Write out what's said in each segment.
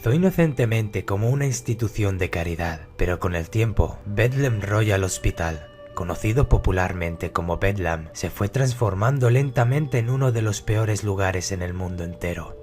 Comenzó inocentemente como una institución de caridad, pero con el tiempo, Bedlam Royal Hospital, conocido popularmente como Bedlam, se fue transformando lentamente en uno de los peores lugares en el mundo entero.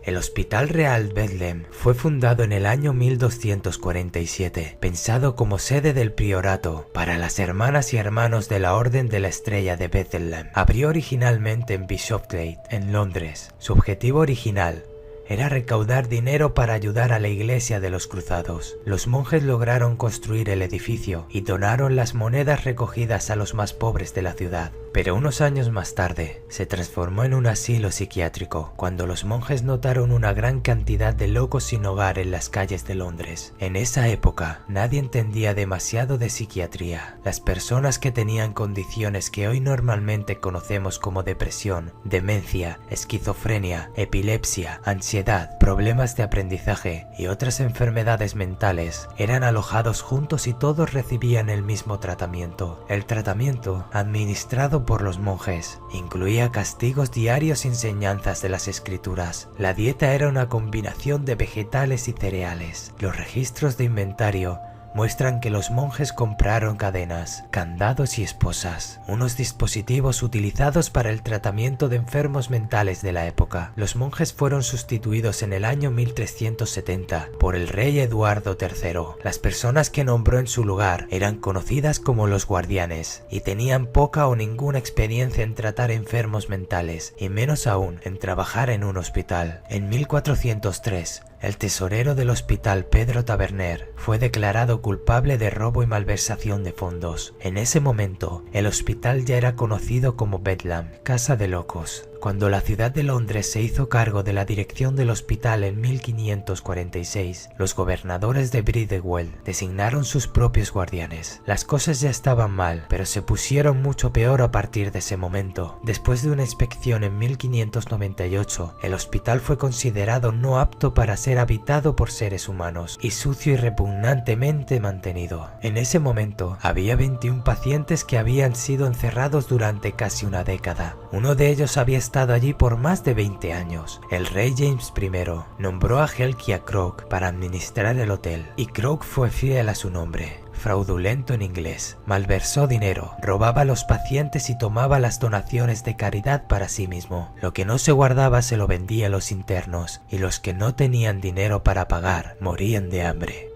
El Hospital Real Bedlam fue fundado en el año 1247, pensado como sede del priorato para las hermanas y hermanos de la Orden de la Estrella de Bethlehem. Abrió originalmente en Bishopsgate, en Londres. Su objetivo original era recaudar dinero para ayudar a la Iglesia de los Cruzados. Los monjes lograron construir el edificio y donaron las monedas recogidas a los más pobres de la ciudad. Pero unos años más tarde, se transformó en un asilo psiquiátrico, cuando los monjes notaron una gran cantidad de locos sin hogar en las calles de Londres. En esa época, nadie entendía demasiado de psiquiatría. Las personas que tenían condiciones que hoy normalmente conocemos como depresión, demencia, esquizofrenia, epilepsia, ansiedad, problemas de aprendizaje y otras enfermedades mentales, eran alojados juntos y todos recibían el mismo tratamiento. El tratamiento, administrado por los monjes, incluía castigos diarios y enseñanzas de las escrituras. La dieta era una combinación de vegetales y cereales. Los registros de inventario muestran que los monjes compraron cadenas, candados y esposas, unos dispositivos utilizados para el tratamiento de enfermos mentales de la época. Los monjes fueron sustituidos en el año 1370 por el rey Eduardo III. Las personas que nombró en su lugar eran conocidas como los guardianes y tenían poca o ninguna experiencia en tratar enfermos mentales y menos aún en trabajar en un hospital. En 1403, el tesorero del hospital, Pedro Taverner, fue declarado culpable de robo y malversación de fondos. En ese momento, el hospital ya era conocido como Bedlam, Casa de Locos. Cuando la ciudad de Londres se hizo cargo de la dirección del hospital en 1546, los gobernadores de Bridewell designaron sus propios guardianes. Las cosas ya estaban mal, pero se pusieron mucho peor a partir de ese momento. Después de una inspección en 1598, el hospital fue considerado no apto para ser habitado por seres humanos y sucio y repugnantemente mantenido. En ese momento, había 21 pacientes que habían sido encerrados durante casi una década. Uno de ellos había estado allí por más de 20 años. El rey James I nombró a Helkia Crook para administrar el hotel, y Crook fue fiel a su nombre. Fraudulento en inglés, malversó dinero, robaba a los pacientes y tomaba las donaciones de caridad para sí mismo. Lo que no se guardaba se lo vendía a los internos, y los que no tenían dinero para pagar morían de hambre.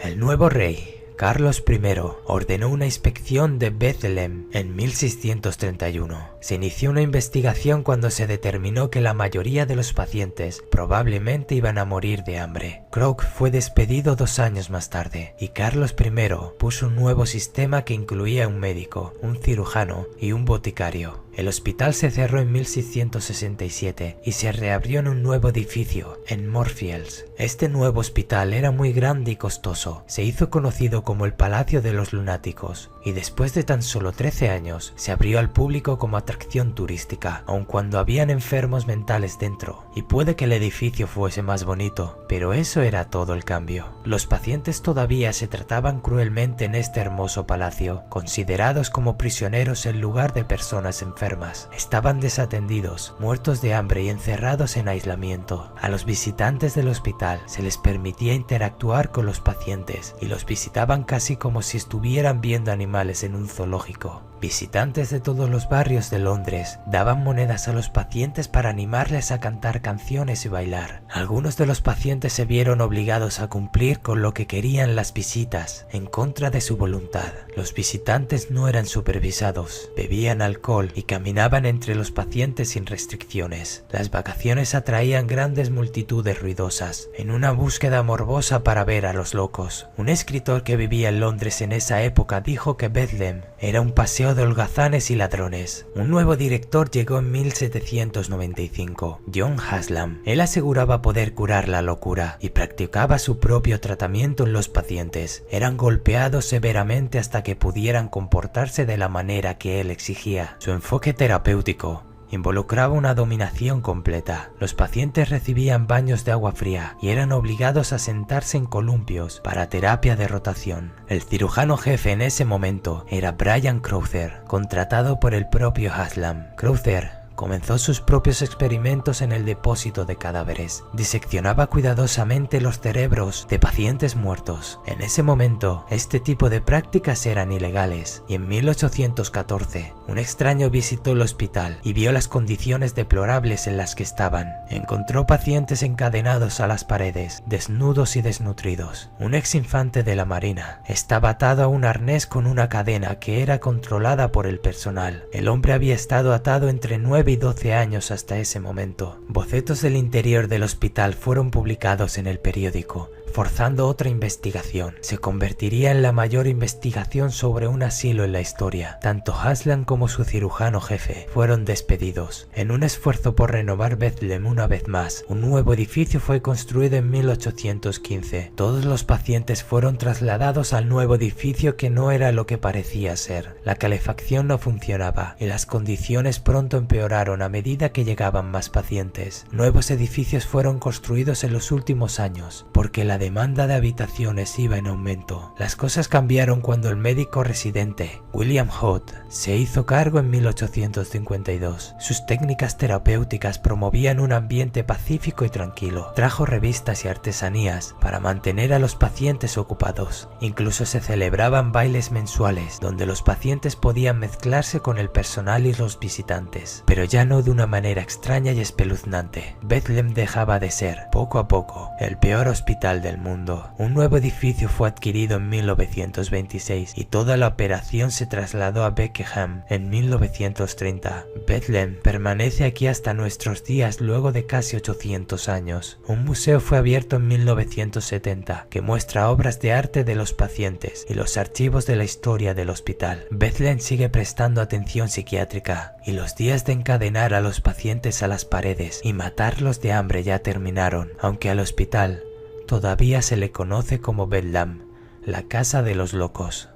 El nuevo rey, Carlos I, ordenó una inspección de Bethlehem en 1631. Se inició una investigación cuando se determinó que la mayoría de los pacientes probablemente iban a morir de hambre. Crook fue despedido 2 años más tarde, y Carlos I puso un nuevo sistema que incluía un médico, un cirujano y un boticario. El hospital se cerró en 1667 y se reabrió en un nuevo edificio, en Moorfields. Este nuevo hospital era muy grande y costoso. Se hizo conocido como el Palacio de los Lunáticos, y después de tan solo 13 años se abrió al público como atracción turística, aun cuando habían enfermos mentales dentro. Y puede que el edificio fuese más bonito, pero eso era todo el cambio. Los pacientes todavía se trataban cruelmente en este hermoso palacio, considerados como prisioneros en lugar de personas enfermas. Estaban desatendidos, muertos de hambre y encerrados en aislamiento. A los visitantes del hospital se les permitía interactuar con los pacientes y los visitaban casi como si estuvieran viendo animales en un zoológico. Visitantes de todos los barrios de Londres daban monedas a los pacientes para animarles a cantar canciones y bailar. Algunos de los pacientes se vieron obligados a cumplir con lo que querían las visitas, en contra de su voluntad. Los visitantes no eran supervisados, bebían alcohol y caminaban entre los pacientes sin restricciones. Las vacaciones atraían grandes multitudes ruidosas, en una búsqueda morbosa para ver a los locos. Un escritor que vivía en Londres en esa época dijo que Bethlehem era un paseo de holgazanes y ladrones. Un nuevo director llegó en 1795, John Haslam. Él aseguraba poder curar la locura y practicaba su propio tratamiento en los pacientes. Eran golpeados severamente hasta que pudieran comportarse de la manera que él exigía. Su enfoque terapéutico involucraba una dominación completa. Los pacientes recibían baños de agua fría y eran obligados a sentarse en columpios para terapia de rotación. El cirujano jefe en ese momento era Brian Crowther, contratado por el propio Haslam. Crowther comenzó sus propios experimentos en el depósito de cadáveres. Diseccionaba cuidadosamente los cerebros de pacientes muertos. En ese momento, este tipo de prácticas eran ilegales, y en 1814, un extraño visitó el hospital y vio las condiciones deplorables en las que estaban. Encontró pacientes encadenados a las paredes, desnudos y desnutridos. Un ex infante de la Marina estaba atado a un arnés con una cadena que era controlada por el personal. El hombre había estado atado entre 9 y 12 años hasta ese momento. Bocetos del interior del hospital fueron publicados en el periódico, forzando otra investigación. Se convertiría en la mayor investigación sobre un asilo en la historia. Tanto Haslam como su cirujano jefe fueron despedidos. En un esfuerzo por renovar Bethlehem una vez más, un nuevo edificio fue construido en 1815. Todos los pacientes fueron trasladados al nuevo edificio, que no era lo que parecía ser. La calefacción no funcionaba y las condiciones pronto empeoraron a medida que llegaban más pacientes. Nuevos edificios fueron construidos en los últimos años, porque la demanda de habitaciones iba en aumento. Las cosas cambiaron cuando el médico residente William Hood se hizo cargo en 1852. Sus técnicas terapéuticas promovían un ambiente pacífico y tranquilo. Trajo revistas y artesanías para mantener a los pacientes ocupados. Incluso se celebraban bailes mensuales donde los pacientes podían mezclarse con el personal y los visitantes, pero ya no de una manera extraña y espeluznante. Bethlehem dejaba de ser, poco a poco, el peor hospital del mundo. Un nuevo edificio fue adquirido en 1926 y toda la operación se trasladó a Beckenham en 1930. Bethlehem permanece aquí hasta nuestros días luego de casi 800 años. Un museo fue abierto en 1970 que muestra obras de arte de los pacientes y los archivos de la historia del hospital. Bethlehem sigue prestando atención psiquiátrica y los días de encadenar a los pacientes a las paredes y matarlos de hambre ya terminaron, aunque al hospital todavía se le conoce como Bedlam, la casa de los locos.